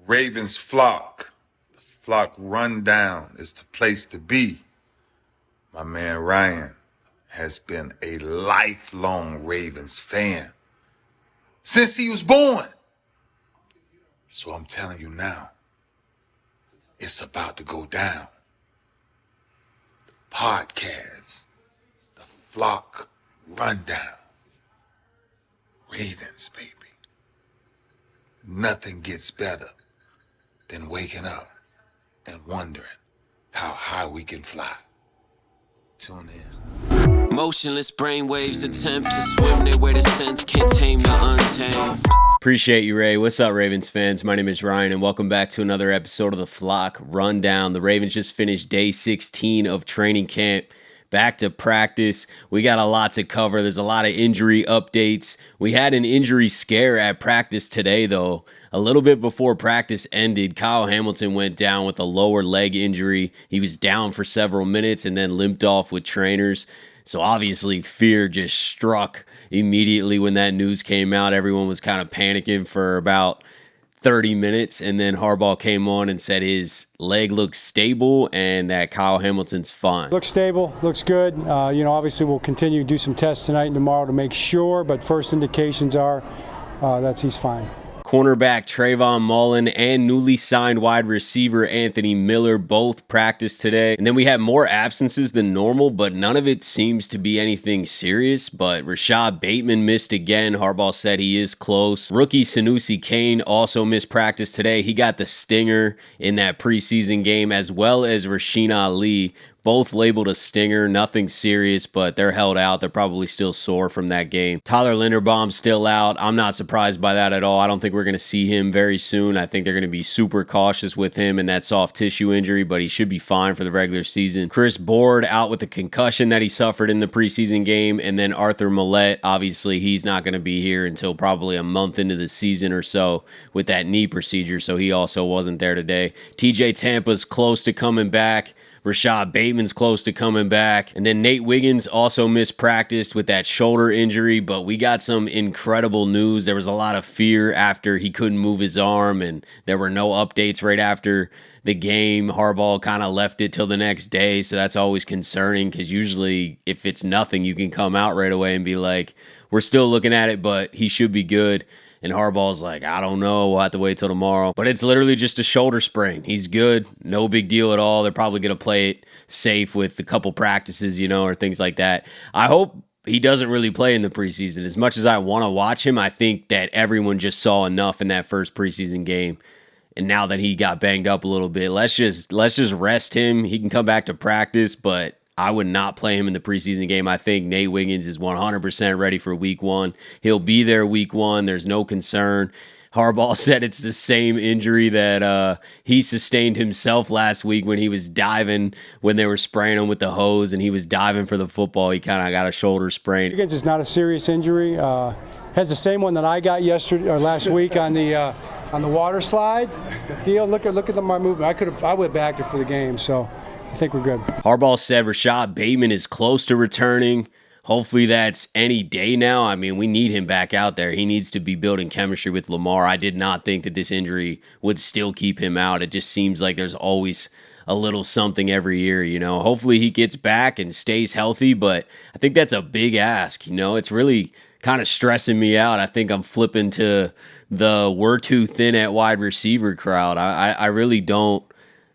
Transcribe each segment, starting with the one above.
Ravens flock. The flock rundown is the place to be. My man Ryan has been a lifelong Ravens fan since he was born. So I'm telling you now, it's about to go down. The podcast, the flock rundown. Ravens, baby. Nothing gets better than waking up and wondering how high we can fly. Tune in. Motionless brainwaves attempt to swim their way to sense, can't tame the untamed. Appreciate you, Ray. What's up, Ravens fans? My name is Ryan, and welcome back to another episode of the Flock Rundown. The Ravens just finished day 16 of training camp. Back to practice. We got a lot to cover. There's a lot of injury updates. We had an injury scare at practice today, though. A little bit before practice ended, Kyle Hamilton went down with a lower leg injury. He was down for several minutes and then limped off with trainers. So obviously fear just struck immediately when that news came out. Everyone was kind of panicking for about 30 minutes, and then Harbaugh came on and said his leg looks stable and that Kyle Hamilton's fine. Looks stable, looks good. Obviously we'll continue to do some tests tonight and tomorrow to make sure, but first indications are that he's fine. Cornerback Trayvon Mullen and newly signed wide receiver Anthony Miller both practiced today. And then we had more absences than normal, but none of it seems to be anything serious. But Rashod Bateman missed again. Harbaugh said he is close. Rookie Sanusi Kane also missed practice today. He got the stinger in that preseason game, as well as Rasheen Ali. Both labeled a stinger, nothing serious, but they're held out. They're probably still sore from that game. Tyler Linderbaum's still out. I'm not surprised by that at all. I don't think we're going to see him very soon. I think they're going to be super cautious with him and that soft tissue injury, but he should be fine for the regular season. Chris Board out with a concussion that he suffered in the preseason game, and then Arthur Millette, obviously he's not going to be here until probably a month into the season or so with that knee procedure, so he also wasn't there today. TJ Tampa's close to coming back. Rashod Bateman's close to coming back. And then Nate Wiggins also missed practice with that shoulder injury, but we got some incredible news. There was a lot of fear after he couldn't move his arm, and there were no updates right after the game. Harbaugh kind of left it till the next day, so that's always concerning because usually if it's nothing, you can come out right away and be like, we're still looking at it, but he should be good. And Harbaugh's like, I don't know, we'll have to wait till tomorrow. But it's literally just a shoulder sprain. He's good, no big deal at all. They're probably going to play it safe with a couple practices, or things like that. I hope he doesn't really play in the preseason. As much as I want to watch him, I think that everyone just saw enough in that first preseason game. And now that he got banged up a little bit, let's just rest him. He can come back to practice, but I would not play him in the preseason game. I think Nate Wiggins is 100% ready for week one. He'll be there week one. There's no concern. Harbaugh said it's the same injury that he sustained himself last week when he was diving, when they were spraying him with the hose and he was diving for the football. He kind of got a shoulder sprain. Wiggins is not a serious injury. Has the same one that I got last week on the water slide deal. Look at my movement. I would have backed it for the game, so I think we're good. Harbaugh said Rashod Bateman is close to returning. Hopefully that's any day now. I mean, we need him back out there. He needs to be building chemistry with Lamar. I did not think that this injury would still keep him out. It just seems like there's always a little something every year, Hopefully he gets back and stays healthy, but I think that's a big ask, It's really kind of stressing me out. I think I'm flipping to the we're too thin at wide receiver crowd. I really don't.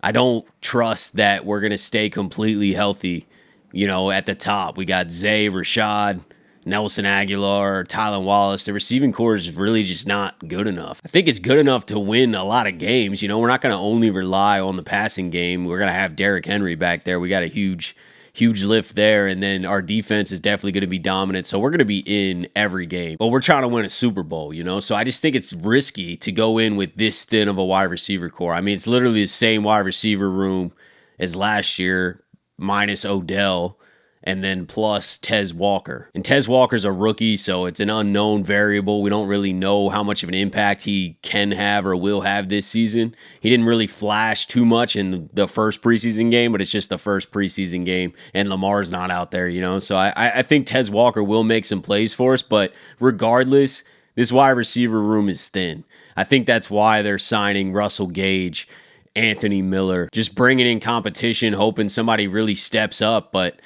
I don't trust that we're going to stay completely healthy, at the top. We got Zay, Rashod, Nelson Aguilar, Tylan Wallace. The receiving core is really just not good enough. I think it's good enough to win a lot of games. We're not going to only rely on the passing game. We're going to have Derrick Henry back there. We got a huge lift there, and then our defense is definitely going to be dominant, so we're going to be in every game. But we're trying to win a Super Bowl, So I just think it's risky to go in with this thin of a wide receiver core. I mean, it's literally the same wide receiver room as last year, minus Odell, and then plus Tez Walker. And Tez Walker's a rookie, so it's an unknown variable. We don't really know how much of an impact he can have or will have this season. He didn't really flash too much in the first preseason game, but it's just the first preseason game, and Lamar's not out there, So I think Tez Walker will make some plays for us, but regardless, this wide receiver room is thin. I think that's why they're signing Russell Gage, Anthony Miller, just bringing in competition, hoping somebody really steps up. But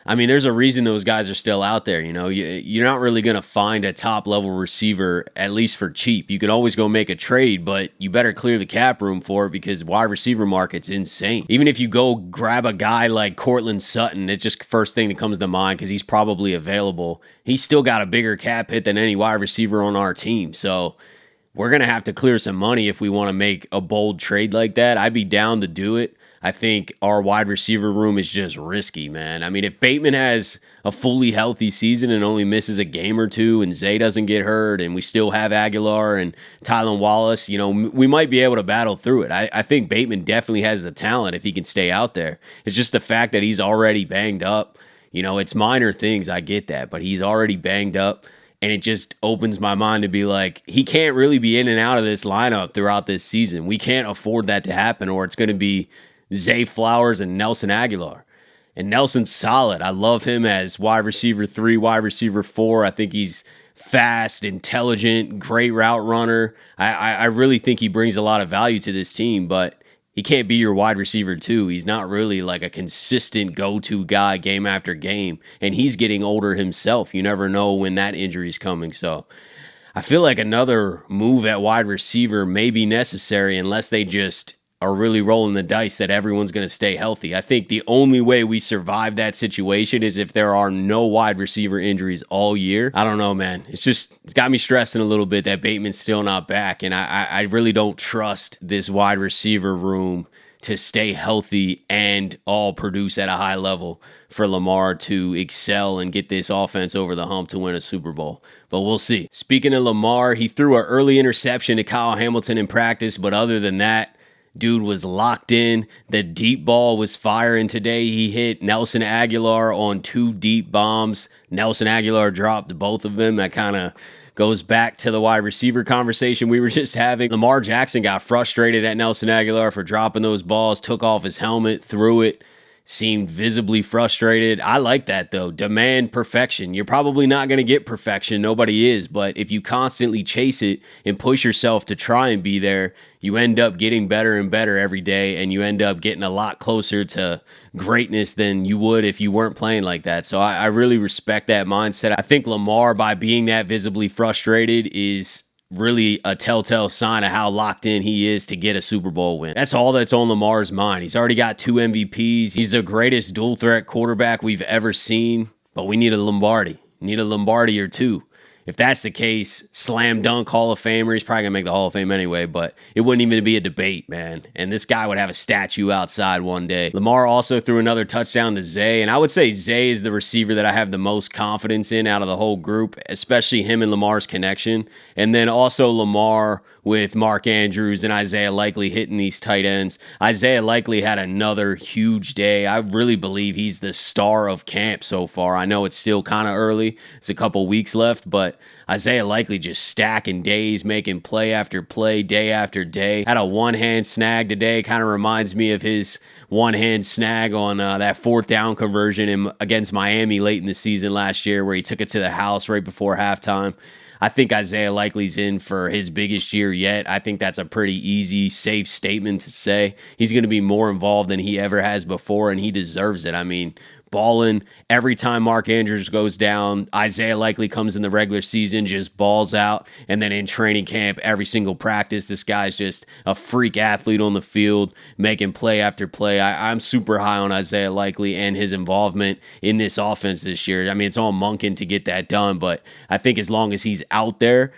I mean, there's a reason those guys are still out there. You know, you're not really going to find a top level receiver, at least for cheap. You can always go make a trade, but you better clear the cap room for it because wide receiver market's insane. Even if you go grab a guy like Cortland Sutton, it's just the first thing that comes to mind because he's probably available. He's still got a bigger cap hit than any wide receiver on our team. So we're going to have to clear some money if we want to make a bold trade like that. I'd be down to do it. I think our wide receiver room is just risky, man. I mean, if Bateman has a fully healthy season and only misses a game or two and Zay doesn't get hurt and we still have Aguilar and Tylan Wallace, you know, we might be able to battle through it. I think Bateman definitely has the talent if he can stay out there. It's just the fact that he's already banged up. You know, it's minor things, I get that, but he's already banged up. And it just opens my mind to be like, he can't really be in and out of this lineup throughout this season. We can't afford that to happen, or it's going to be Zay Flowers and Nelson Aguilar. And Nelson's solid. I love him as wide receiver 3, wide receiver 4. I think he's fast, intelligent, great route runner. I really think he brings a lot of value to this team, but he can't be your wide receiver 2. He's not really like a consistent go-to guy game after game, and he's getting older himself. You never know when that injury's coming, so I feel like another move at wide receiver may be necessary unless they just are really rolling the dice that everyone's going to stay healthy. I think the only way we survive that situation is if there are no wide receiver injuries all year. I don't know, man. It's got me stressing a little bit that Bateman's still not back, and I really don't trust this wide receiver room to stay healthy and all produce at a high level for Lamar to excel and get this offense over the hump to win a Super Bowl. But we'll see. Speaking of Lamar, he threw an early interception to Kyle Hamilton in practice, but other than that, dude was locked in. The deep ball was firing today. He hit Nelson Aguilar on 2 deep bombs. Nelson Aguilar dropped both of them. That kind of goes back to the wide receiver conversation we were just having. Lamar Jackson got frustrated at Nelson Aguilar for dropping those balls, took off his helmet, threw it, seemed visibly frustrated. I like that, though. Demand perfection. You're probably not going to get perfection. Nobody is. But if you constantly chase it and push yourself to try and be there, you end up getting better and better every day, and you end up getting a lot closer to greatness than you would if you weren't playing like that. So I really respect that mindset. I think Lamar, by being that visibly frustrated, is really a telltale sign of how locked in he is to get a Super Bowl win. That's all that's on Lamar's mind. He's already got 2 MVPs. He's the greatest dual threat quarterback we've ever seen, but we need a Lombardi. Need a Lombardi or 2. If that's the case, slam dunk Hall of Famer. He's probably going to make the Hall of Fame anyway, but it wouldn't even be a debate, man. And this guy would have a statue outside one day. Lamar also threw another touchdown to Zay, and I would say Zay is the receiver that I have the most confidence in out of the whole group, especially him and Lamar's connection. And then also Lamar with Mark Andrews and Isaiah Likely hitting these tight ends. Isaiah Likely had another huge day. I really believe he's the star of camp so far. I know it's still kind of early. It's a couple weeks left, but Isaiah Likely just stacking days, making play after play, day after day. Had a one-hand snag today. Kind of reminds me of his one-hand snag on that 4th down conversion against Miami late in the season last year where he took it to the house right before halftime. I think Isaiah Likely's in for his biggest year yet. I think that's a pretty easy, safe statement to say. He's going to be more involved than he ever has before, and he deserves it. I mean, balling every time Mark Andrews goes down. Isaiah Likely comes in the regular season, just balls out, and then in training camp, every single practice, this guy's just a freak athlete on the field, making play after play. I'm super high on Isaiah Likely and his involvement in this offense this year. I mean, it's all Monken to get that done, but I think as long as he's out there,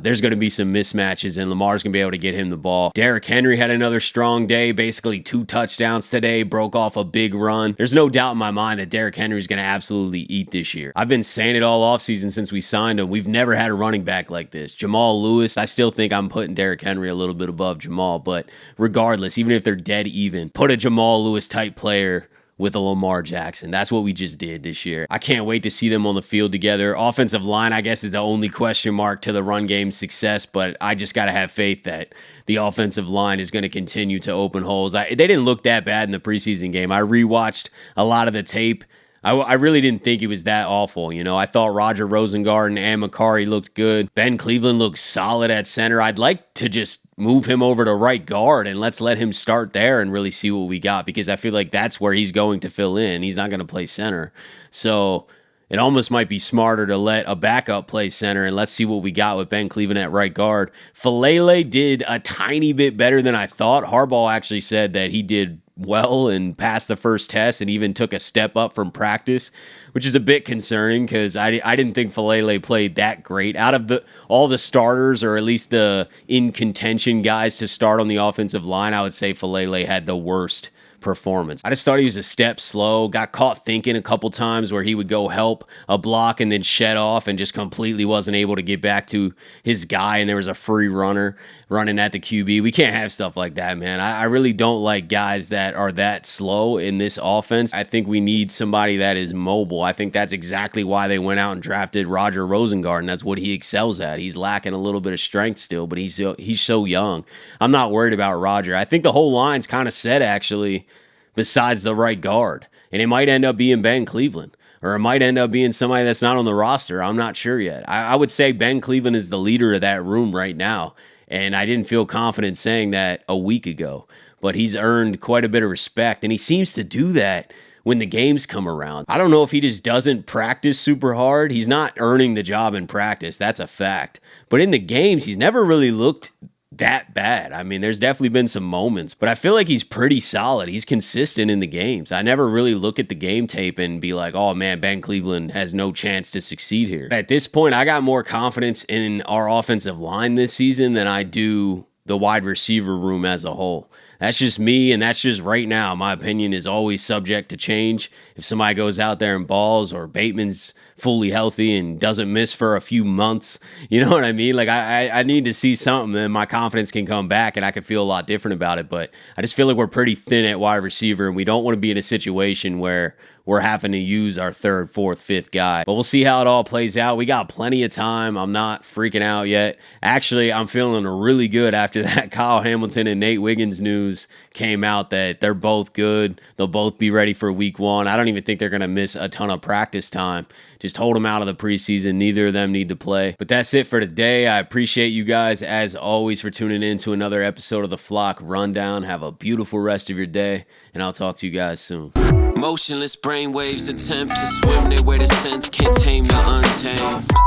there's going to be some mismatches, and Lamar's going to be able to get him the ball. Derrick Henry had another strong day, basically 2 touchdowns today, broke off a big run. There's no doubt in my mind that Derrick Henry is going to absolutely eat this year. I've been saying it all offseason since we signed him. We've never had a running back like this. Jamal Lewis, I still think I'm putting Derrick Henry a little bit above Jamal, but regardless, even if they're dead even, put a Jamal Lewis type player with a Lamar Jackson. That's what we just did this year. I can't wait to see them on the field together. Offensive line, I guess, is the only question mark to the run game success, but I just got to have faith that the offensive line is going to continue to open holes. They didn't look that bad in the preseason game. I rewatched a lot of the tape I really didn't think it was that awful. I thought Roger Rosengarten and Macari looked good. Ben Cleveland looked solid at center. I'd like to just move him over to right guard and let's let him start there and really see what we got, because I feel like that's where he's going to fill in. He's not going to play center. So it almost might be smarter to let a backup play center, and let's see what we got with Ben Cleveland at right guard. Falele did a tiny bit better than I thought. Harbaugh actually said that he did well and passed the first test and even took a step up from practice, which is a bit concerning because I didn't think Falele played that great. Out of all the starters, or at least the in contention guys to start on the offensive line, I would say Falele had the worst performance. I just thought he was a step slow, got caught thinking a couple times where he would go help a block and then shed off and just completely wasn't able to get back to his guy, and there was a free runner running at the QB. We can't have stuff like that, man. I really don't like guys that are that slow in this offense. I think we need somebody that is mobile. I think that's exactly why they went out and drafted Roger Rosengarten. That's what he excels at. He's lacking a little bit of strength still, but he's so young. I'm not worried about Roger. I think the whole line's kind of set, actually, besides the right guard. And it might end up being Ben Cleveland, or it might end up being somebody that's not on the roster. I'm not sure yet. I would say Ben Cleveland is the leader of that room right now. And I didn't feel confident saying that a week ago. But he's earned quite a bit of respect. And he seems to do that when the games come around. I don't know if he just doesn't practice super hard. He's not earning the job in practice. That's a fact. But in the games, he's never really looked that bad. I mean, there's definitely been some moments, but I feel like he's pretty solid. He's consistent in the games. I never really look at the game tape and be like, oh man, Ben Cleveland has no chance to succeed here. At this point, I got more confidence in our offensive line this season than I do the wide receiver room as a whole. That's just me, and that's just right now. My opinion is always subject to change. If somebody goes out there and balls, or Bateman's fully healthy and doesn't miss for a few months, you know what I mean? Like, I need to see something, then my confidence can come back, and I can feel a lot different about it. But I just feel like we're pretty thin at wide receiver, and we don't want to be in a situation where we're having to use our third, fourth, fifth guy. But we'll see how it all plays out. We got plenty of time. I'm not freaking out yet. Actually, I'm feeling really good after that Kyle Hamilton and Nate Wiggins news came out that they're both good. They'll both be ready for week 1. I don't even think they're going to miss a ton of practice time. Just hold them out of the preseason. Neither of them need to play. But that's it for today. I appreciate you guys, as always, for tuning in to another episode of the Flock Rundown. Have a beautiful rest of your day, and I'll talk to you guys soon. Motionless brainwaves attempt to swim there where the sense can't tame the untamed.